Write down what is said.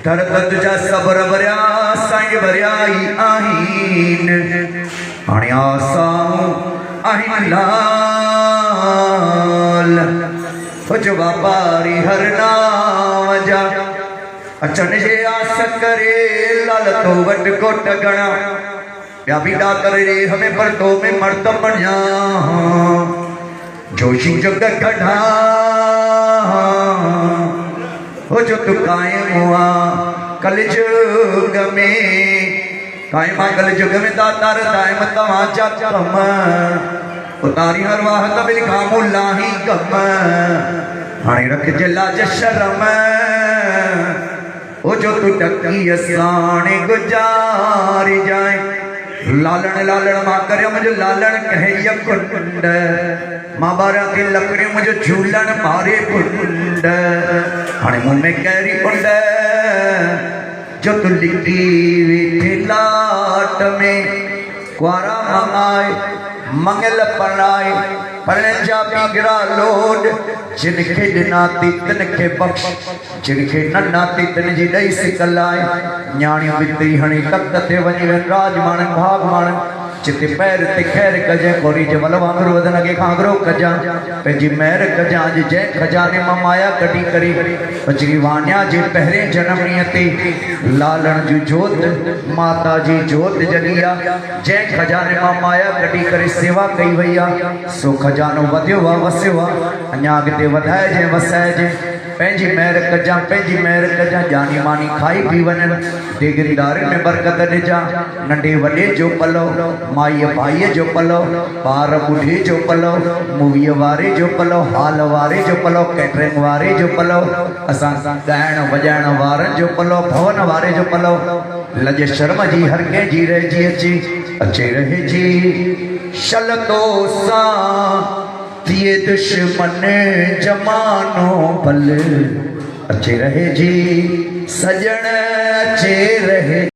धरत जा सबर भरिया साईं भरियाई आहीन हाणे आसाऊं आहिन लाल जो वापारी हर नाम जा अचन जे आस करे लाल तो वट कोट गणा या बीड़ा करे हमें पर तो में मर्द बनिया जोशी जग कढ़ा हो जो तू कायम हुआ कल जुग में कायमा कल जुग में दातार दायम तमाचा कम उतारी हर वाह कबिल खामुल्लाही कम हाणे रख जला शर्म ओ जो तू टकी असाने गुजारी जाए लालण लालण मां करे मुझे लालण कहे कुंड मां बारा के लकड़ी मुझे झूलन मारे कुंड हाणे मुंह में कैरी कुंड जो तू लिखी वे लाट में क्वारा मंगाए मंगल पढ़ाए पढ़ने पीगरा लोड जिनके दिनाती तिनके बख्श जिनके नन्नाती तिन जी दई सिकलाए न्याणियों बितरी हणी तख्त ते वनी राज माणन भाग माणन चिते पैर ते खैर कजे कोरी जे वल वांगरो वदन के खांगरो कजा पेजी महर कजा जे खजाने मां माया कटी करी बजरी वाण्या जे पहरे जन्मणीअ ते लालण जी जोत माता जी जोत जगिया जे खजाने मां माया कटी करे सेवा कई वैया सो खजानो वधियो वा वसियो वा अञा अॻिते वधाए जे वसाए जे पंहिंजी महर कजा जानी मानी खाई पी वञनि देगरीदार में बरकत ॾिजा नंढे वॾे जो पलो माईअ भाईअ जो पलो ॿार ॿुढे जो पलो मूवीअ वारे जो पलो हाल वारे जो पलो कैटरिंग वारे जो पलो असां ॻाइण वॼाइण वारनि जो पलो भवन वारे जो पलो लज शर्म जी हर कंहिंजी रहिजी अचे रहे जी शलतो सां दिए दुश्मन जमानो भल अचे रहे जी सजण अचे रहे।